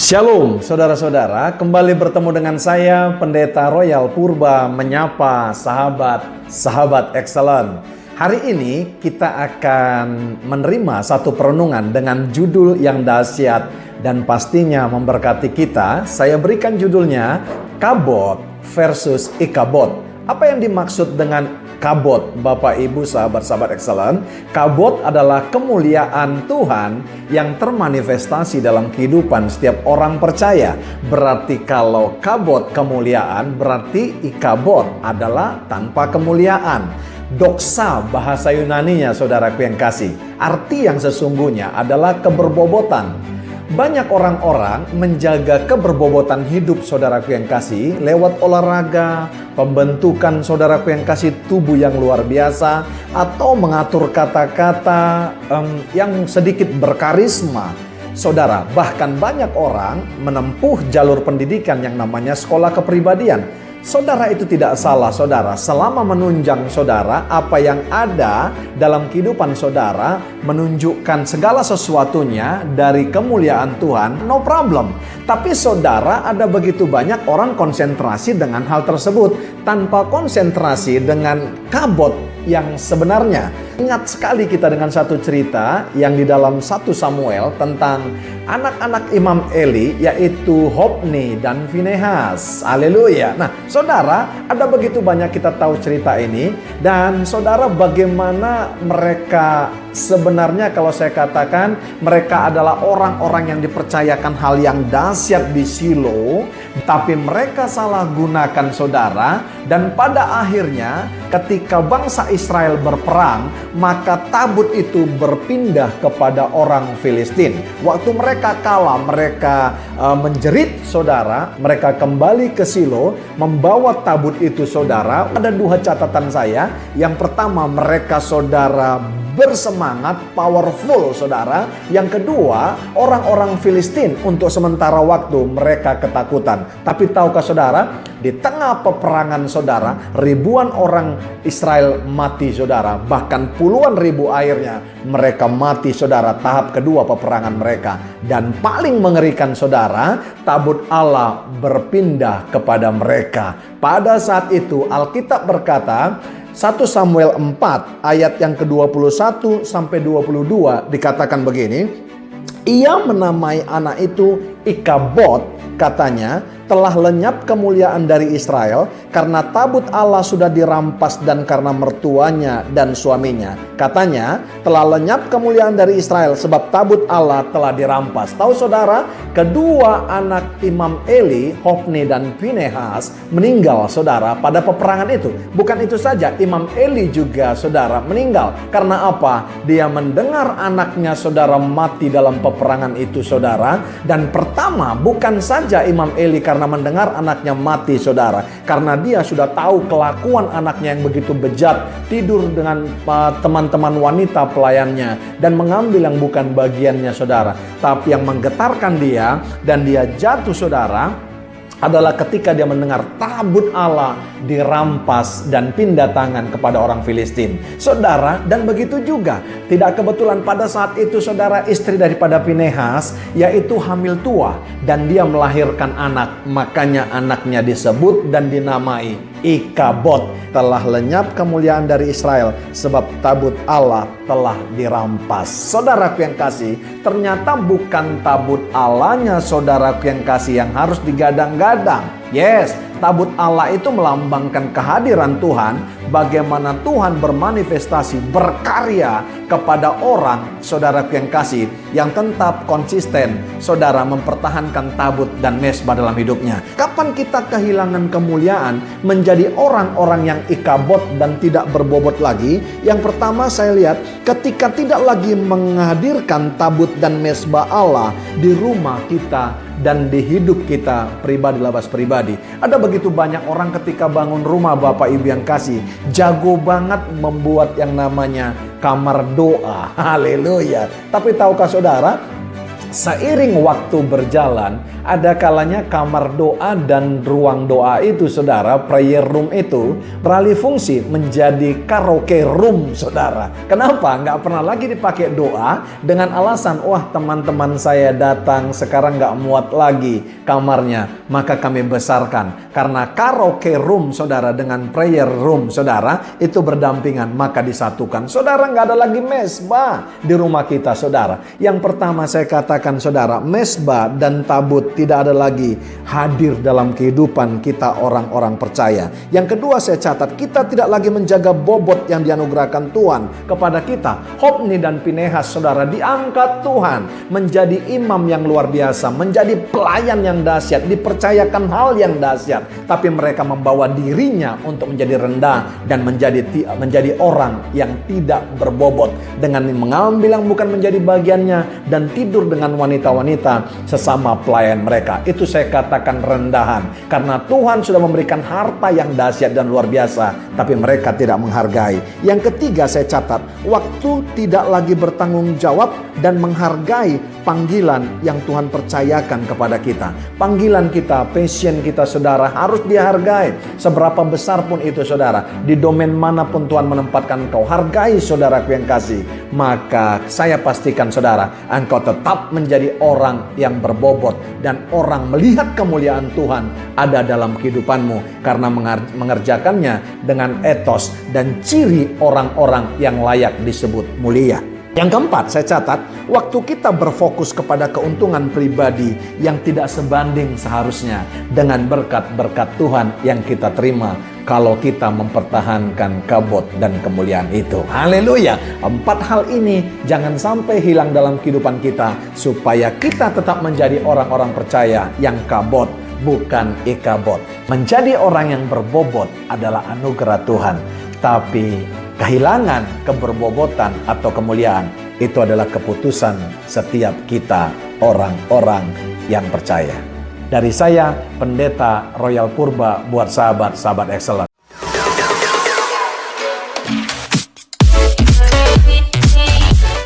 Shalom saudara-saudara, kembali bertemu dengan saya Pendeta Royal Purba menyapa sahabat-sahabat excellent. Hari ini kita akan menerima satu perenungan dengan judul yang dahsyat dan pastinya memberkati kita. Saya berikan judulnya Kabot versus Ikabot. Apa yang dimaksud dengan kabot, Bapak Ibu sahabat-sahabat excellent? Kabot adalah kemuliaan Tuhan yang termanifestasi dalam kehidupan setiap orang percaya. Berarti kalau kabot kemuliaan, berarti ikabot adalah tanpa kemuliaan. Doksa bahasa Yunaninya saudaraku yang kasih, arti yang sesungguhnya adalah keberbobotan. Banyak orang-orang menjaga keberbobotan hidup saudaraku yang kasih lewat olahraga, pembentukan saudaraku yang kasih tubuh yang luar biasa, atau mengatur kata-kata yang sedikit berkarisma. Saudara, bahkan banyak orang menempuh jalur pendidikan yang namanya sekolah kepribadian. Saudara, itu tidak salah saudara, selama menunjang saudara apa yang ada dalam kehidupan saudara, menunjukkan segala sesuatunya dari kemuliaan Tuhan, no problem. Tapi saudara, ada begitu banyak orang konsentrasi dengan hal tersebut tanpa konsentrasi dengan kabot yang sebenarnya. Ingat sekali kita dengan satu cerita yang di dalam 1 Samuel tentang anak-anak Imam Eli, yaitu Hofni dan Finehas. Haleluya. Nah, saudara, ada begitu banyak kita tahu cerita ini. Dan saudara, bagaimana mereka sebenarnya, kalau saya katakan mereka adalah orang-orang yang dipercayakan hal yang dahsyat di Shilo, tapi mereka salah gunakan saudara. Dan pada akhirnya ketika bangsa Israel berperang, maka tabut itu berpindah kepada orang Filistin. Waktu mereka kalah, mereka menjerit saudara, mereka kembali ke Shilo membawa tabut itu saudara. Ada 2 catatan saya. Yang pertama, mereka saudara bersemangat, powerful saudara. Yang kedua, orang-orang Filistin untuk sementara waktu mereka ketakutan. Tapi tahukah saudara, di tengah peperangan saudara, ribuan orang Israel mati saudara. Bahkan puluhan ribu akhirnya mereka mati saudara, tahap kedua peperangan mereka. Dan paling mengerikan saudara, tabut Allah berpindah kepada mereka. Pada saat itu Alkitab berkata, 1 Samuel 4 ayat yang ke-21 sampai 22 dikatakan begini. Ia menamai anak itu Ikabot, katanya, telah lenyap kemuliaan dari Israel karena tabut Allah sudah dirampas dan karena mertuanya dan suaminya. Katanya, telah lenyap kemuliaan dari Israel sebab tabut Allah telah dirampas. Tahu saudara, kedua anak Imam Eli, Hofni dan Finehas, meninggal saudara pada peperangan itu. Bukan itu saja, Imam Eli juga saudara meninggal. Karena apa? Dia mendengar anaknya saudara mati dalam peperangan itu saudara. Dan pertama, bukan saja Imam Eli karena mendengar anaknya mati saudara, karena dia sudah tahu kelakuan anaknya yang begitu bejat, tidur dengan teman-teman wanita pelayannya dan mengambil yang bukan bagiannya saudara. Tapi yang menggetarkan dia dan dia jatuh saudara adalah ketika dia mendengar tabut Allah dirampas dan pindah tangan kepada orang Filistin. Saudara, dan begitu juga, tidak kebetulan pada saat itu saudara, istri daripada Finehas yaitu hamil tua dan dia melahirkan anak. Makanya anaknya disebut dan dinamai Ikabot. Telah lenyap kemuliaan dari Israel sebab tabut Allah telah dirampas. Saudaraku yang kasih, ternyata bukan tabut Allahnya saudaraku yang kasih yang harus digadang-gadang. Yes, tabut Allah itu melambangkan kehadiran Tuhan, bagaimana Tuhan bermanifestasi, berkarya kepada orang, saudaraku yang kasih, yang tetap konsisten, saudara, mempertahankan tabut dan mesbah dalam hidupnya. Kapan kita kehilangan kemuliaan, menjadi orang-orang yang ikabot dan tidak berbobot lagi? Yang pertama saya lihat, ketika tidak lagi menghadirkan tabut dan mesbah Allah di rumah kita dan di hidup kita pribadi, labas pribadi. Ada begitu banyak orang ketika bangun rumah, Bapak Ibu yang kasih, jago banget membuat yang namanya kamar doa. Haleluya. Tapi tahukah saudara, Seiring waktu berjalan, ada kalanya kamar doa dan ruang doa itu, saudara, prayer room itu beralih fungsi menjadi karaoke room, saudara. Kenapa? Nggak pernah lagi dipakai doa dengan alasan, wah teman-teman saya datang sekarang nggak muat lagi kamarnya, maka kami besarkan. Karena karaoke room, saudara, dengan prayer room, saudara, itu berdampingan, maka disatukan. Saudara, nggak ada lagi mesbah di rumah kita, saudara. Yang pertama saya katakan, saudara, mesbah dan tabut tidak ada lagi hadir dalam kehidupan kita orang-orang percaya. Yang kedua saya catat, kita tidak lagi menjaga bobot yang dianugerahkan Tuhan kepada kita. Hofni dan Pinehas, saudara, diangkat Tuhan menjadi imam yang luar biasa, menjadi pelayan yang dahsyat, dipercayakan hal yang dahsyat, tapi mereka membawa dirinya untuk menjadi rendah dan menjadi orang yang tidak berbobot dengan mengambil yang bukan menjadi bagiannya dan tidur dengan wanita-wanita sesama pelayan mereka. Itu saya katakan rendahan, karena Tuhan sudah memberikan harta yang dahsyat dan luar biasa, tapi mereka tidak menghargai. Yang ketiga saya catat, waktu tidak lagi bertanggung jawab dan menghargai panggilan yang Tuhan percayakan kepada kita. Panggilan kita, passion kita, saudara, harus dihargai. Seberapa besar pun itu, saudara, di domain manapun Tuhan menempatkan engkau, hargai, saudaraku yang kasih. Maka saya pastikan, saudara, engkau tetap menjadi orang yang berbobot dan orang melihat kemuliaan Tuhan ada dalam kehidupanmu karena mengerjakannya dengan etos dan ciri orang-orang yang layak disebut mulia. Yang keempat saya catat, waktu kita berfokus kepada keuntungan pribadi yang tidak sebanding seharusnya dengan berkat-berkat Tuhan yang kita terima kalau kita mempertahankan kabot dan kemuliaan itu. Haleluya. 4 hal ini jangan sampai hilang dalam kehidupan kita, supaya kita tetap menjadi orang-orang percaya yang kabot, bukan ikabot. Menjadi orang yang berbobot adalah anugerah Tuhan, tapi kehilangan keberbobotan atau kemuliaan itu adalah keputusan setiap kita orang-orang yang percaya. Dari saya, Pendeta Royal Purba, buat sahabat-sahabat excellent.